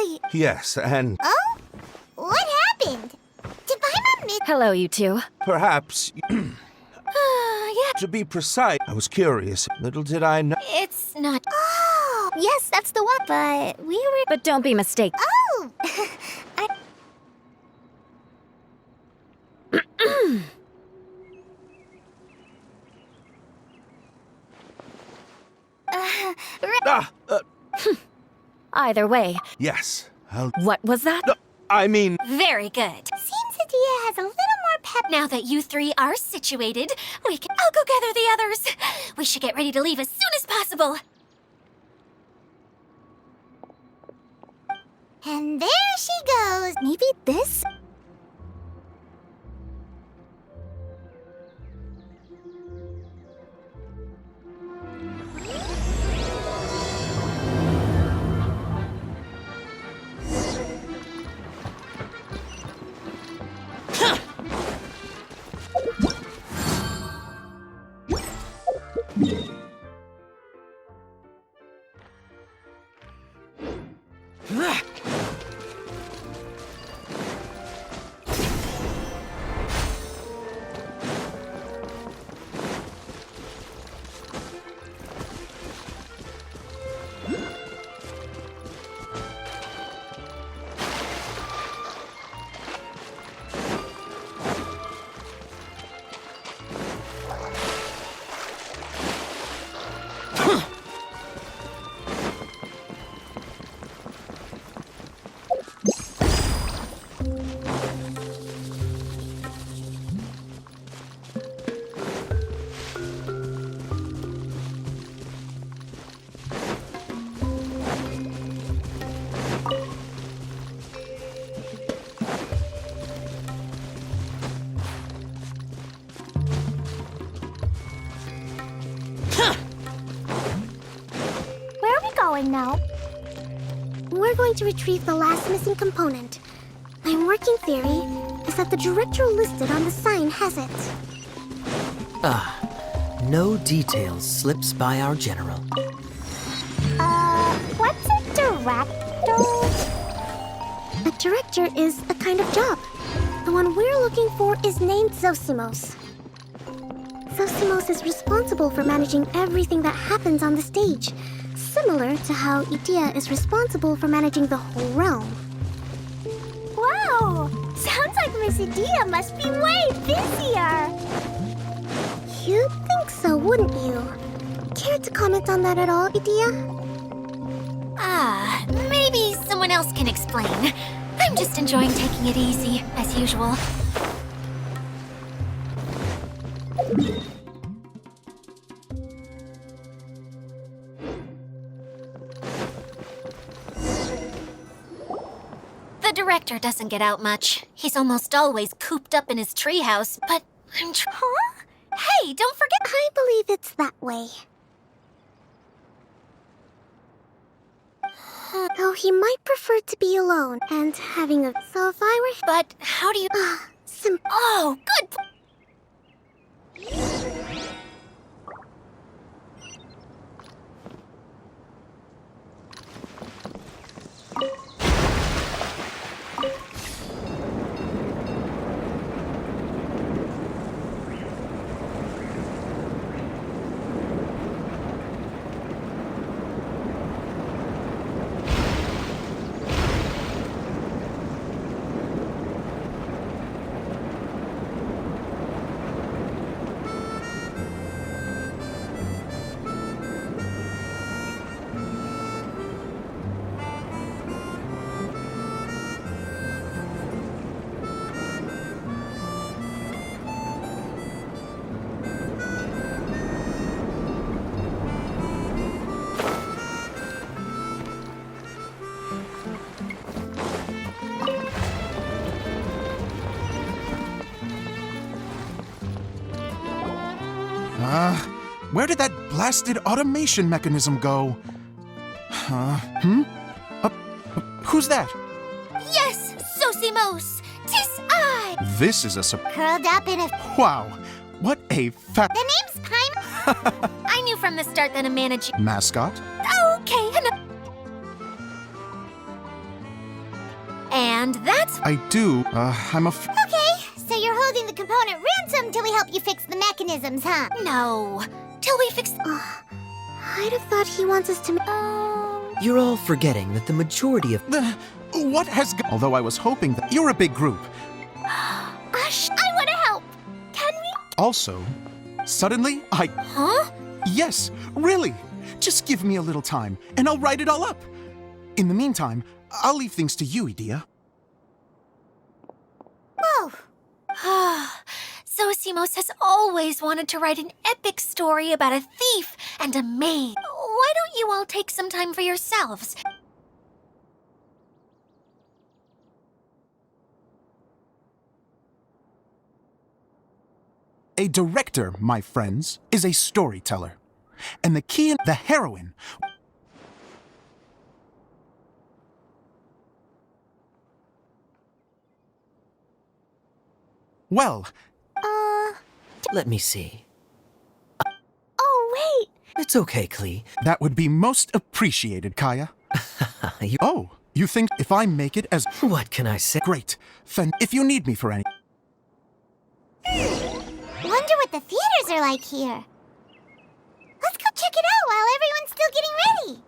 really... Yes, and Oh? What happened? Did Paimon miss... Hello, you two. perhaps, Yeah, to be precise, I was curious. Little did I know. it's not... Oh, yes, that's the one. But we were... But don't be mistaken. Oh! Ah, Either way, yes. what was that? I mean, Very good. Seems Adia has a little more pep. Now that you three are situated, we can... I'll go gather the others. We should get ready to leave as soon as possible. And there she goes. Maybe this? Now. We're going to retrieve the last missing component. My working theory is that the director listed on the sign has it. No details slips by our general. What's a director? A director is a kind of job. The one we're looking for is named Zosimos. Zosimos is responsible for managing everything that happens on the stage. Similar to how Idia is responsible for managing the whole realm. Wow! Sounds like Miss Idia must be way busier! You'd think so, wouldn't you? Care to comment on that at all, Idia? Maybe someone else can explain. I'm just enjoying taking it easy, as usual. The director doesn't get out much. He's almost always cooped up in his treehouse, but I'm Huh? Hey, don't forget... I believe it's that way. Though he might prefer to be alone and having a... So if I were... But how do you... Oh, good... Where did that blasted automation mechanism go? Who's that? Yes, Zosimos! 'Tis I! This is a Curled up in a... Wow, what a The name's Paimon. I knew from the start that a manager... mascot. Okay, And that's... I do. I'm afraid. Okay, so you're holding the component ransom till we help you fix the mechanisms, huh? No. Till we fix... I'd have thought he wants us to... You're all forgetting that the majority of... What has... Although I was hoping that... You're a big group. Ash, I want to help. Can we? Also, suddenly, Huh? Yes, really. Just give me a little time, and I'll write it all up. In the meantime, I'll leave things to you, Edea. Whoa. Zosimos has always wanted to write an epic story about a thief and a maid. Why don't you all take some time for yourselves? A director, my friends, is a storyteller. And the key in the heroine... Well, Let me see. Oh, wait. It's okay, Klee. that would be most appreciated, Kaeya. Oh, you think if I make it as... What can I say? Great. Then, if you need me for any... Wonder what the theaters are like here. Let's go check it out while everyone's still getting ready.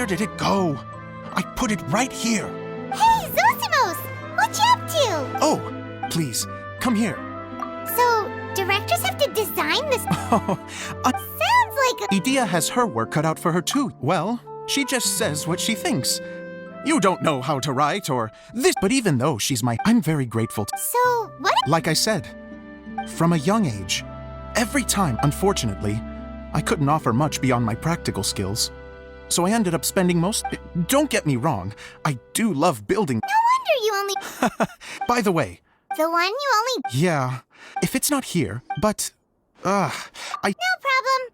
Where did it go? I put it right here. Hey, Zosimos! What you up to? Oh, please, come here. So, directors have to design this? Oh, Sounds like a... Edea has her work cut out for her too. Well, she just says what she thinks. You don't know how to write or this, but even though she's I'm very grateful. So, what... Like I said, from a young age, every time, unfortunately, I couldn't offer much beyond my practical skills. So I ended up spending most... Don't get me wrong, I do love building... No wonder you only... By the way... The one you only... Yeah, if it's not here, but... I... No problem.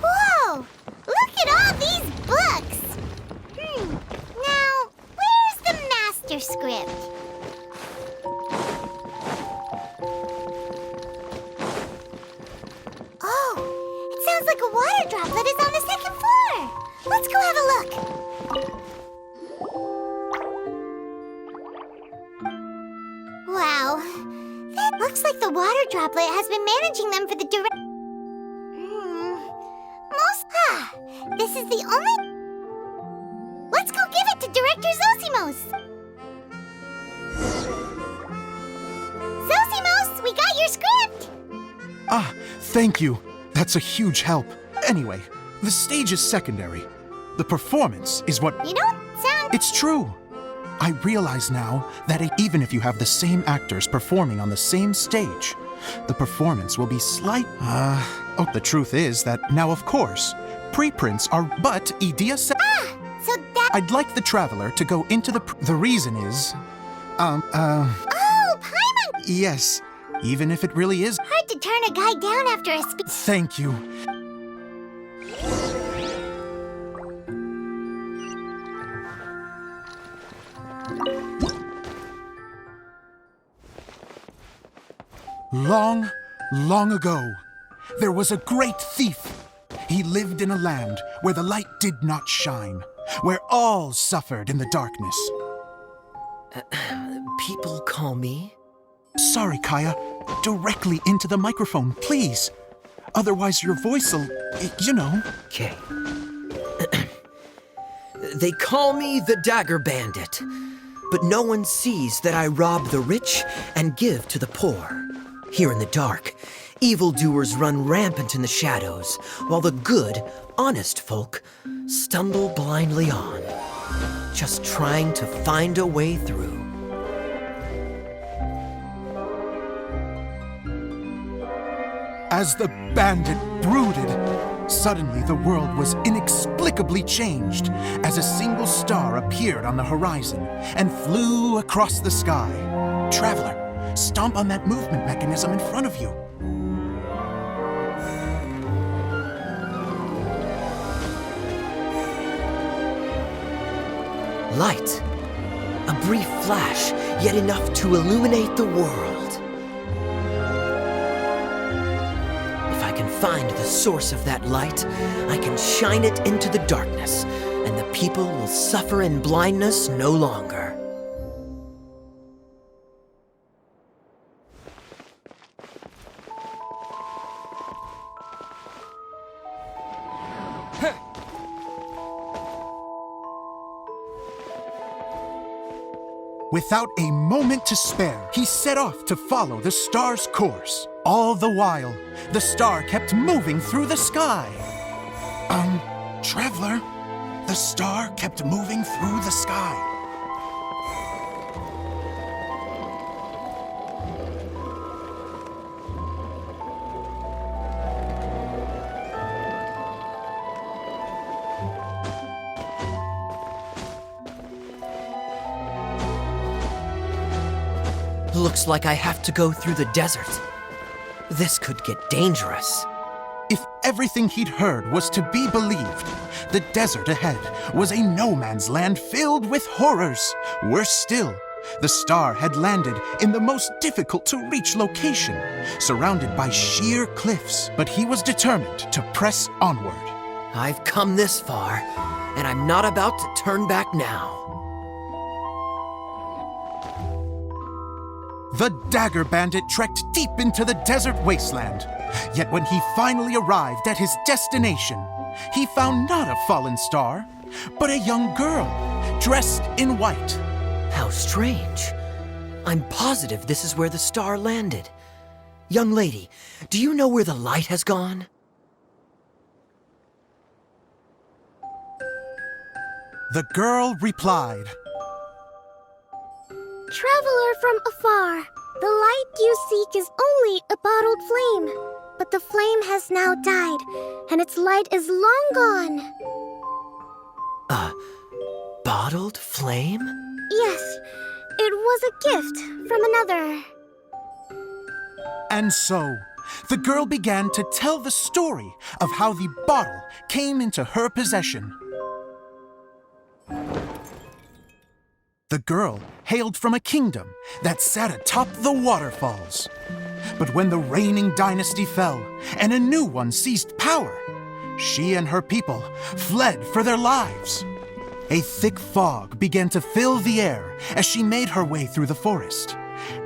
Whoa! Look at all these books! Now, where's the master script? Oh, it sounds like a water droplet is on the second floor! Let's go have a look! Wow, droplet has been managing them for the This is the only... Let's go give it to Director Zosimos! Zosimos, we got your script! Ah, thank you. That's a huge help. Anyway, the stage is secondary. The performance is what... You don't sound... It's true. I realize now that even if you have the same actors performing on the same stage, the performance will be slight... the truth is that now, of course, preprints are but idea so that... I'd like the Traveler to go into the reason is... Oh, Paimon! Yes, even if it really is... Hard to turn a guy down after a speech. Thank you. Long, long ago, there was a great thief. He lived in a land where the light did not shine, where all suffered in the darkness. People call me? Sorry, Kaeya. Directly into the microphone, please. Otherwise your voice'll, you know. Okay. They call me the Dagger Bandit, but no one sees that I rob the rich and give to the poor. Here in the dark, evildoers run rampant in the shadows, while the good, honest folk stumble blindly on, just trying to find a way through. As the bandit brooded, suddenly the world was inexplicably changed as a single star appeared on the horizon and flew across the sky. Traveler, stomp on that movement mechanism in front of you. Light. A brief flash, yet enough to illuminate the world. If I can find the source of that light, I can shine it into the darkness, and the people will suffer in blindness no longer. Without a moment to spare, he set off to follow the star's course. All the while, the star kept moving through the sky. Traveler, the star kept moving through the sky. Looks like I have to go through the desert. This could get dangerous. If everything he'd heard was to be believed, the desert ahead was a no-man's land filled with horrors. Worse still, the star had landed in the most difficult-to-reach location, surrounded by sheer cliffs. But he was determined to press onward. I've come this far, and I'm not about to turn back now. The Dagger Bandit trekked deep into the desert wasteland. Yet when he finally arrived at his destination, he found not a fallen star, but a young girl, dressed in white. How strange. I'm positive this is where the star landed. Young lady, do you know where the light has gone? The girl replied, Traveler from afar, the light you seek is only a bottled flame. But the flame has now died, and its light is long gone. A bottled flame? Yes, it was a gift from another. And so, the girl began to tell the story of how the bottle came into her possession. The girl hailed from a kingdom that sat atop the waterfalls. But when the reigning dynasty fell and a new one seized power, she and her people fled for their lives. A thick fog began to fill the air as she made her way through the forest,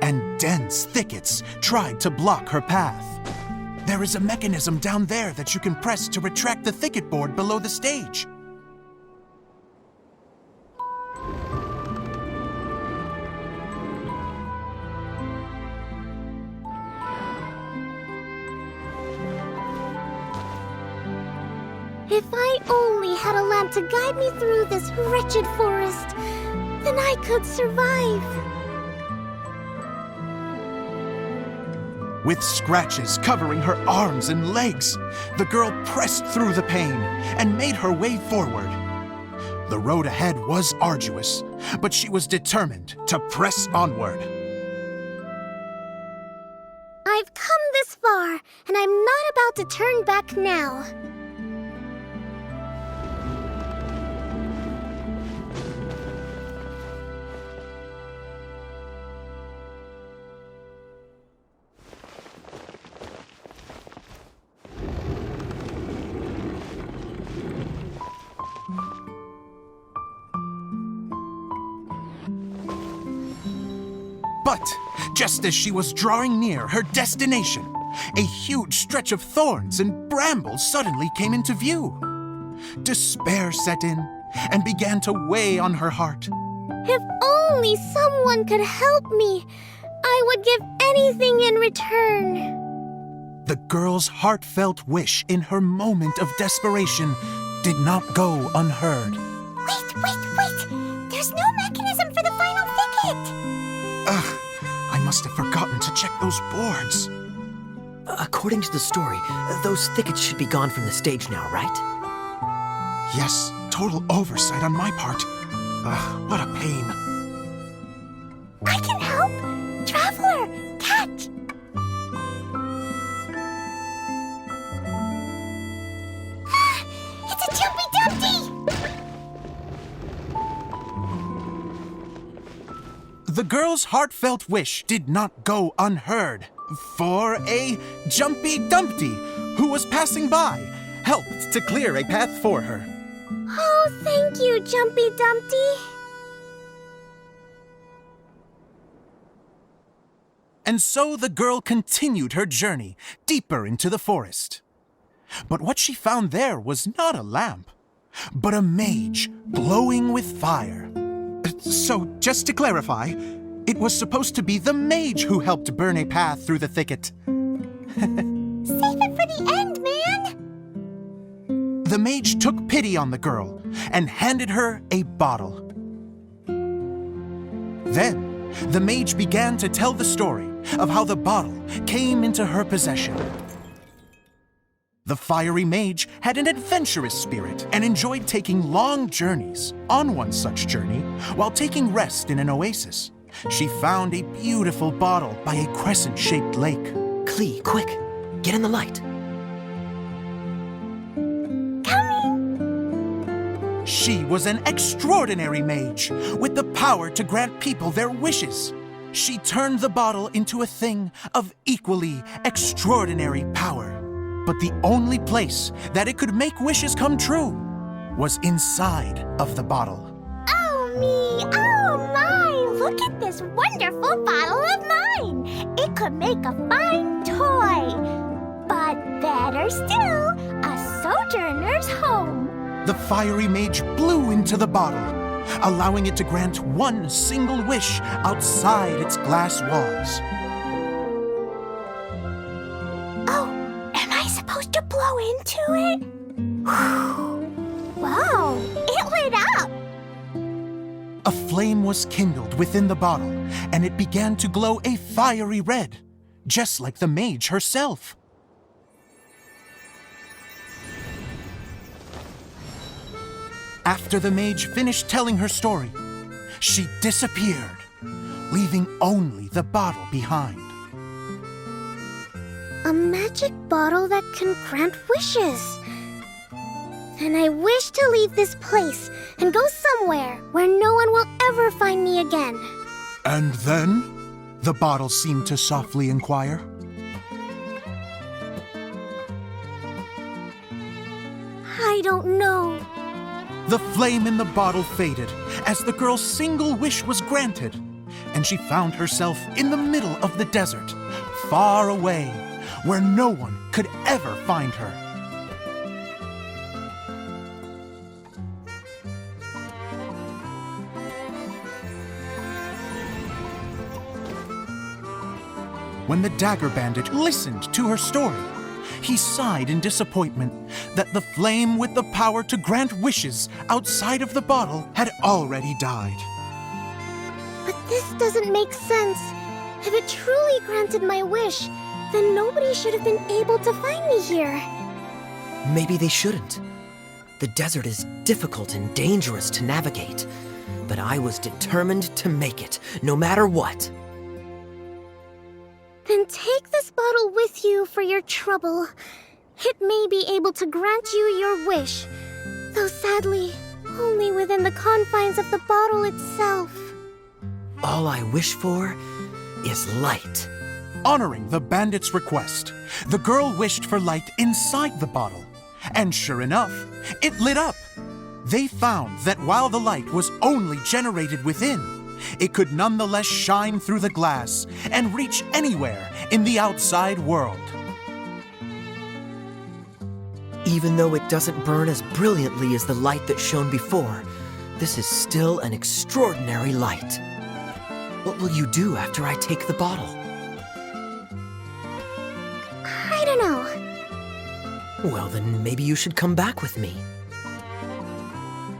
and dense thickets tried to block her path. There is a mechanism down there that you can press to retract the thicket board below the stage. If I only had a lamp to guide me through this wretched forest, then I could survive. With scratches covering her arms and legs, the girl pressed through the pain and made her way forward. The road ahead was arduous, but she was determined to press onward. I've come this far, and I'm not about to turn back now. But just as she was drawing near her destination, a huge stretch of thorns and brambles suddenly came into view. Despair set in and began to weigh on her heart. If only someone could help me, I would give anything in return. The girl's heartfelt wish in her moment of desperation did not go unheard. Wait! There's no mechanism for the final thicket! Ugh, I must have forgotten to check those boards. According to the story, those thickets should be gone from the stage now, right? Yes, total oversight on my part. Ugh, what a pain. I can help! Traveler, catch! It's a Jumpy Dumpty! The girl's heartfelt wish did not go unheard, for a Jumpy Dumpty, who was passing by, helped to clear a path for her. Oh, thank you, Jumpy Dumpty. And so the girl continued her journey deeper into the forest. But what she found there was not a lamp, but a mage glowing with fire. So, just to clarify, it was supposed to be the mage who helped burn a path through the thicket. Save it for the end, man! The mage took pity on the girl and handed her a bottle. Then, the mage began to tell the story of how the bottle came into her possession. The fiery mage had an adventurous spirit and enjoyed taking long journeys. On one such journey, while taking rest in an oasis, she found a beautiful bottle by a crescent-shaped lake. Klee, quick, get in the light. Coming! She was an extraordinary mage with the power to grant people their wishes. She turned the bottle into a thing of equally extraordinary power. But the only place that it could make wishes come true was inside of the bottle. Oh me! Oh my! Look at this wonderful bottle of mine! It could make a fine toy! But better still, a sojourner's home! The fiery mage blew into the bottle, allowing it to grant one single wish outside its glass walls. To blow into it? Wow, it lit up! A flame was kindled within the bottle, and it began to glow a fiery red, just like the mage herself. After the mage finished telling her story, she disappeared, leaving only the bottle behind. A magic bottle that can grant wishes. Then I wish to leave this place and go somewhere where no one will ever find me again. And then? The bottle seemed to softly inquire. I don't know. The flame in the bottle faded as the girl's single wish was granted, and she found herself in the middle of the desert, far away, where no one could ever find her. When the Dagger Bandit listened to her story, he sighed in disappointment that the flame with the power to grant wishes outside of the bottle had already died. But this doesn't make sense. If it truly granted my wish, then nobody should have been able to find me here. Maybe they shouldn't. The desert is difficult and dangerous to navigate, but I was determined to make it, no matter what. Then take this bottle with you for your trouble. It may be able to grant you your wish, though sadly, only within the confines of the bottle itself. All I wish for is light. Honoring the bandit's request, the girl wished for light inside the bottle, and sure enough, it lit up. They found that while the light was only generated within, it could nonetheless shine through the glass and reach anywhere in the outside world. Even though it doesn't burn as brilliantly as the light that shone before, this is still an extraordinary light. What will you do after I take the bottle? I don't know. Well, then maybe you should come back with me.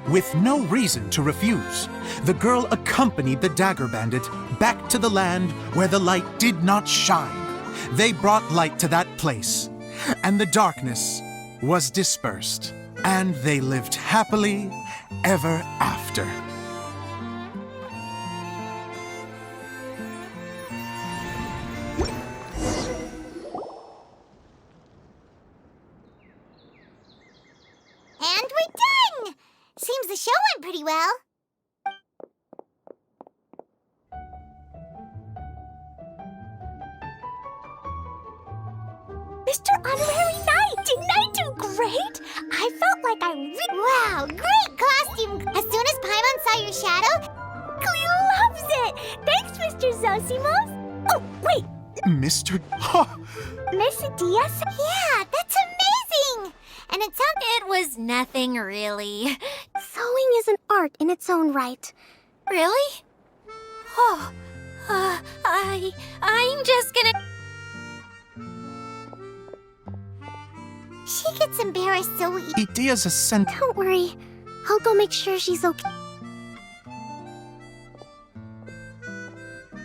With no reason to refuse, the girl accompanied the Dagger Bandit back to the land where the light did not shine. They brought light to that place, and the darkness was dispersed, and they lived happily ever after. And we're done! Seems the show went pretty well. Mr. Honorary Knight, didn't I do great? I felt like Wow, great costume! As soon as Paimon saw your shadow, he loves it! Thanks, Mr. Zosimos! Oh, wait! Mr. Miss Diaz? Yeah, that's amazing! And it sounds... It was nothing really. Sewing is an art in its own right. Really? Oh, I'm just gonna... She gets embarrassed so easily. Idea's a scent. Don't worry. I'll go make sure she's okay.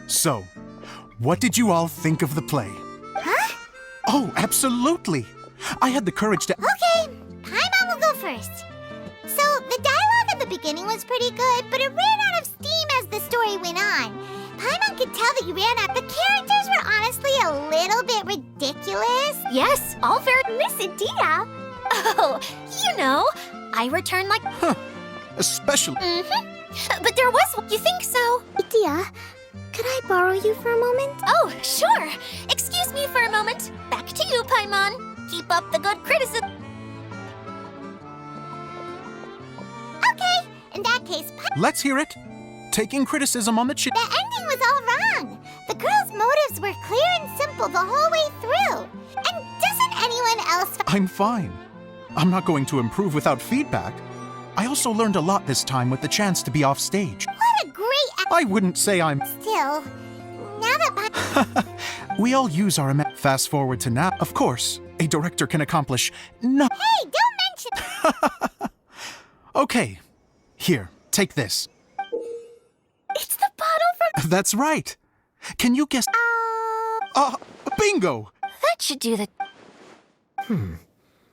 So, what did you all think of the play? Huh? Oh, absolutely. I had the courage to... Okay, Paimon will go first. So, the dialogue at the beginning was pretty good, but it ran out of steam as the story went on. Paimon could tell that you ran out. The characters were honestly a little bit ridiculous. Yes, all fair. Miss Adia? Oh, you know, I returned like... Especially... But there was... You think so? Adia, could I borrow you for a moment? Oh, sure. Excuse me for a moment. Back to you, Paimon. Keep up the good criticism. Okay, in that case, Let's hear it. Taking criticism on the chin. the ending was all wrong. The girl's motives were clear and simple the whole way through. And doesn't anyone else... I'm fine. I'm not going to improve without feedback. I also learned a lot this time with the chance to be off stage. What a great... I wouldn't say I'm... Still, now that We all use our... Fast forward to now. Of course, a director can accomplish... No... Hey, don't mention... Okay. Here, take this. It's the bottle from... That's right. Can you guess... Bingo! That should do the...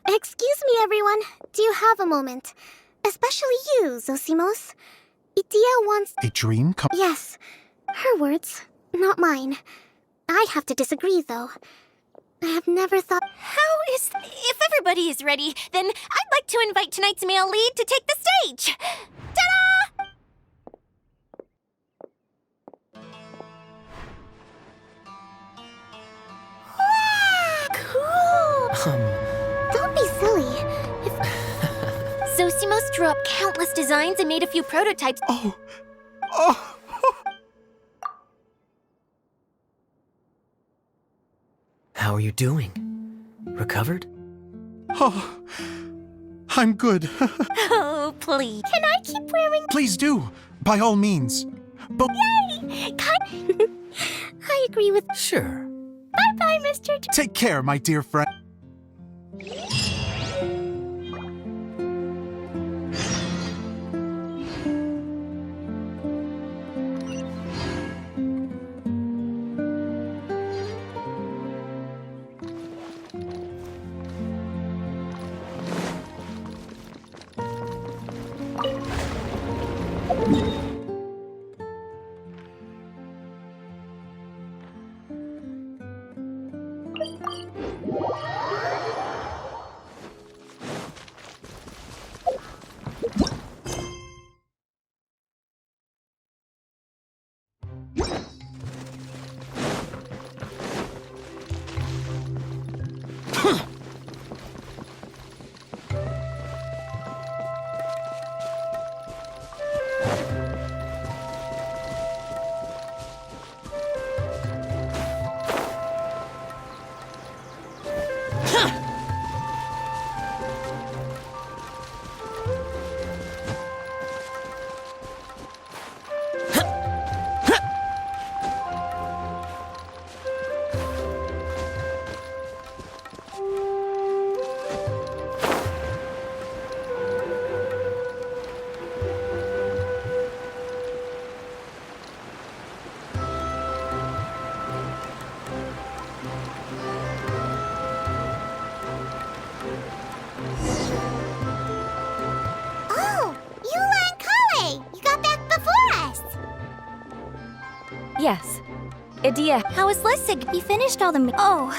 Excuse me, everyone. Do you have a moment? Especially you, Zosimos. Idia wants... A dream come... Yes. Her words, not mine. I have to disagree, though. I have never thought... How is... If everybody is ready, then I'd like to invite tonight's male lead to take the stage. Ta-da! Cool! Don't be silly. Zosimos drew up countless designs and made a few prototypes. Oh. How are you doing? Recovered? Oh, I'm good. Oh, please. Can I keep wearing? Please do, by all means. But I agree with. Sure. Bye-bye, Mr. take care, my dear friend. Oh, Eula and Kaeya! You got back before us! Yes. Idea. How is Lessig? We finished all the. Oh.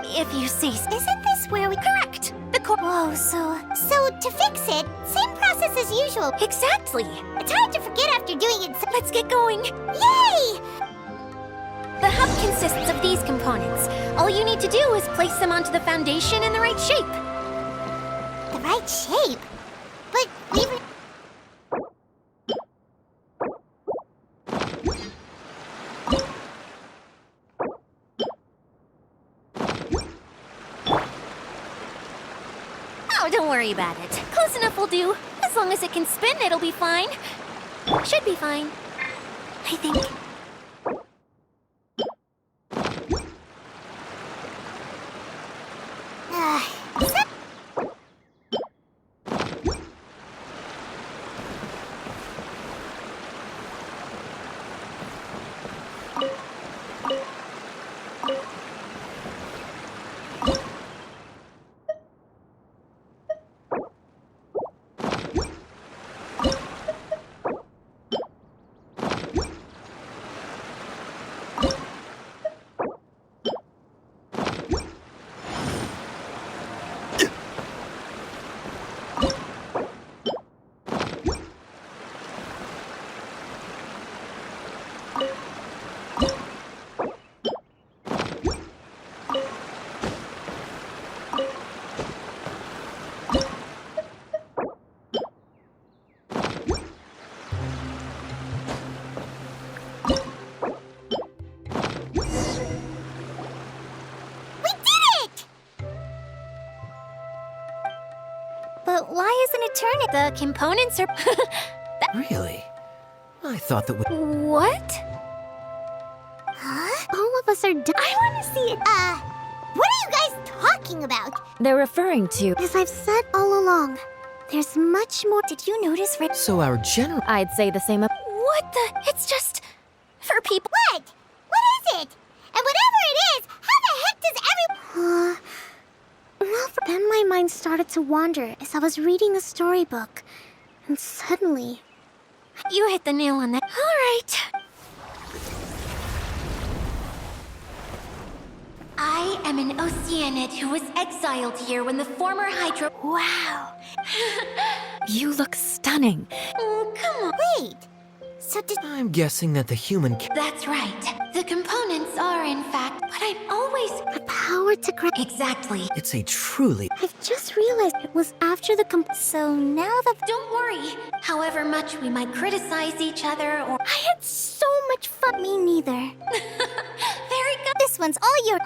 If you see. Isn't this where we. Correct. The Whoa, so to fix it, same process as usual. Exactly. It's hard to forget after doing it. Let's get going. Yay! The hub consists of these components. All you need to do is place them onto the foundation in the right shape. The right shape. But we've. Oh, don't worry about it. Close enough will do. As long as it can spin, it'll be fine. Should be fine. I think. But why isn't it turning? The components are. Really? I thought that we... What? Huh? All of us are done. I want to see it. What are you guys talking about? They're referring to. As I've said all along, there's much more. Did you notice? So our general... I'd say the same. What the? It's just. For people. What? What is it? And whatever it is, how the heck does every... Well, then my mind started to wander as I was reading a storybook. And suddenly... You hit the nail on that. All right. I am an Oceanid who was exiled here when the former Hydro... Wow. You look stunning. Come on. Wait. So did... I'm guessing that the human... That's right. The components are, in fact, what I'm always... The power to grant... Exactly. It's a truly... I've just realized it was after the So now that... Don't worry. However much we might criticize each other or... I had so much fun. Me neither. Very This one's all your.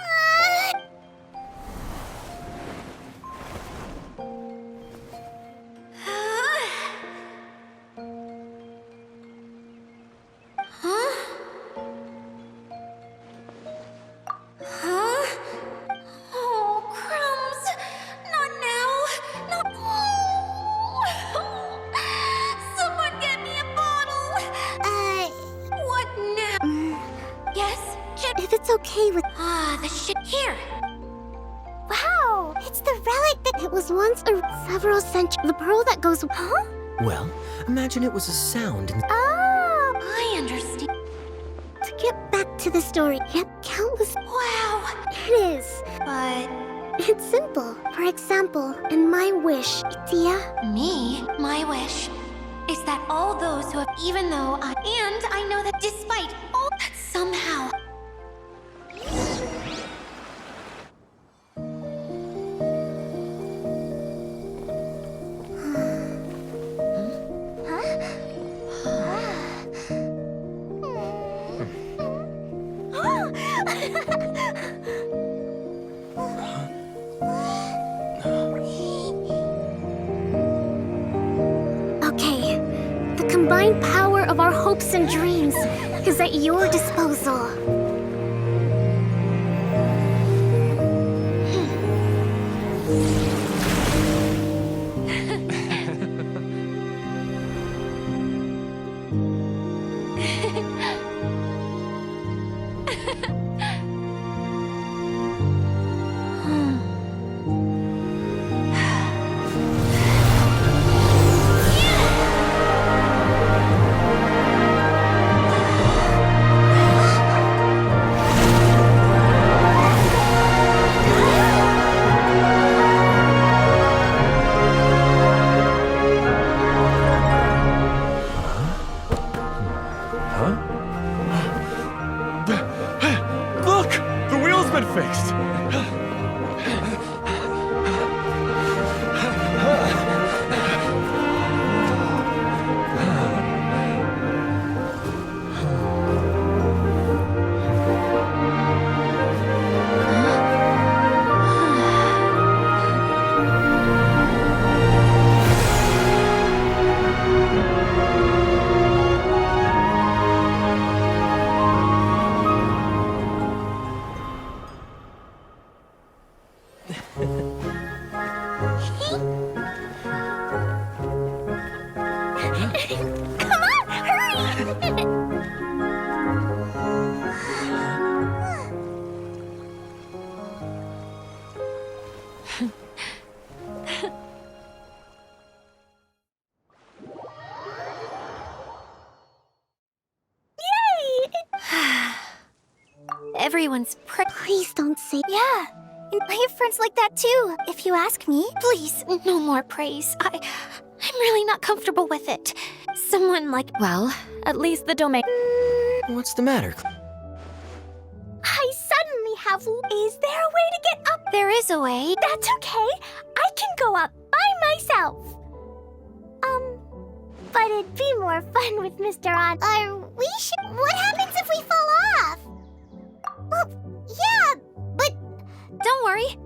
Oh, crumbs! Not now! Not. Someone get me a bottle! What now? Yes? If it's okay with. The shit here! Wow! It's the relic that it was once several centuries. The pearl that goes. Huh? Well, imagine it was a sound and Oh! I understand. To get back to the story, yep, countless. Wow! It is. But It's simple. For example, in my wish, Tia. me, my wish, is that all those who have, even though I know that despite all that somehow. Okay, the combined power of our hopes and dreams is at your disposal. Look! The wheel's been fixed! Come on, hurry! Everyone's Please don't say. Yeah, and I have friends like that too. If you ask me, please, no more praise. I'm really not comfortable with it. Someone like, well, at least the domain. what's the matter? I suddenly have. Is there a way to get up? There is a way. That's okay. I can go up by myself. But it'd be more fun with Mr. On. We should. What happens if we fall off? Well, yeah, but Don't worry.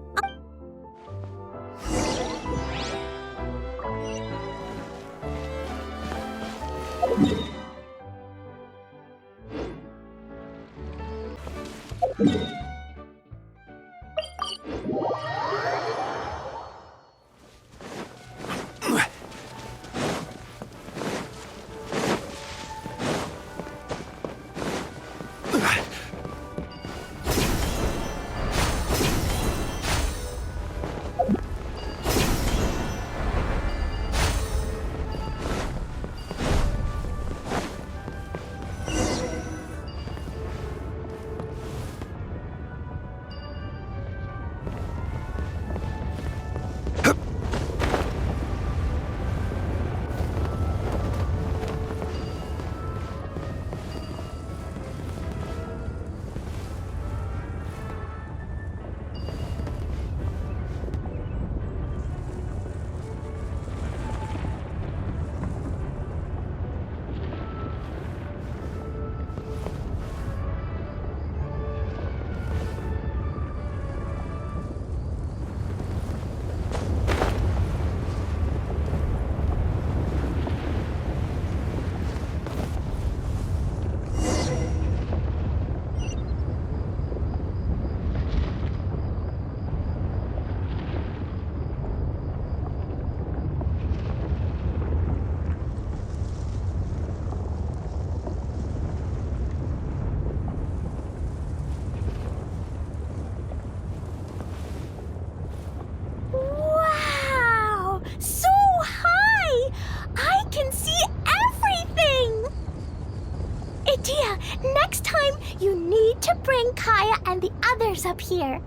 stairs up here.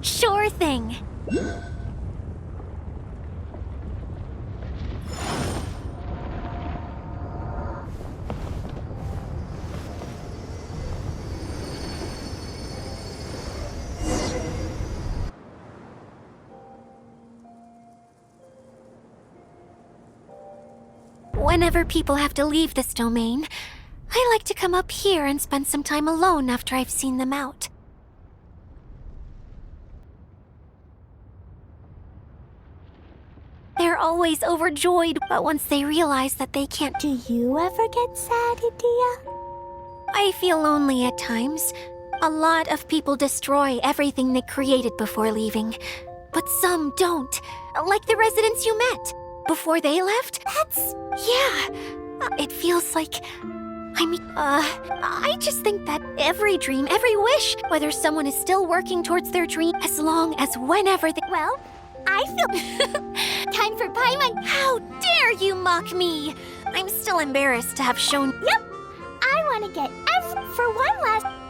Sure thing. Whenever people have to leave this domain, I like to come up here and spend some time alone after I've seen them out. They're always overjoyed, but once they realize that they can't... Do you ever get sad, Idia? I feel lonely at times. A lot of people destroy everything they created before leaving, but some don't, like the residents you met. Before they left? Yeah. It feels like... I just think that every dream, every wish, whether someone is still working towards their dream, as long as whenever they... Well, I feel... Time for Paimon. How dare you mock me! I'm still embarrassed to have shown... Yep. I want to get for one last...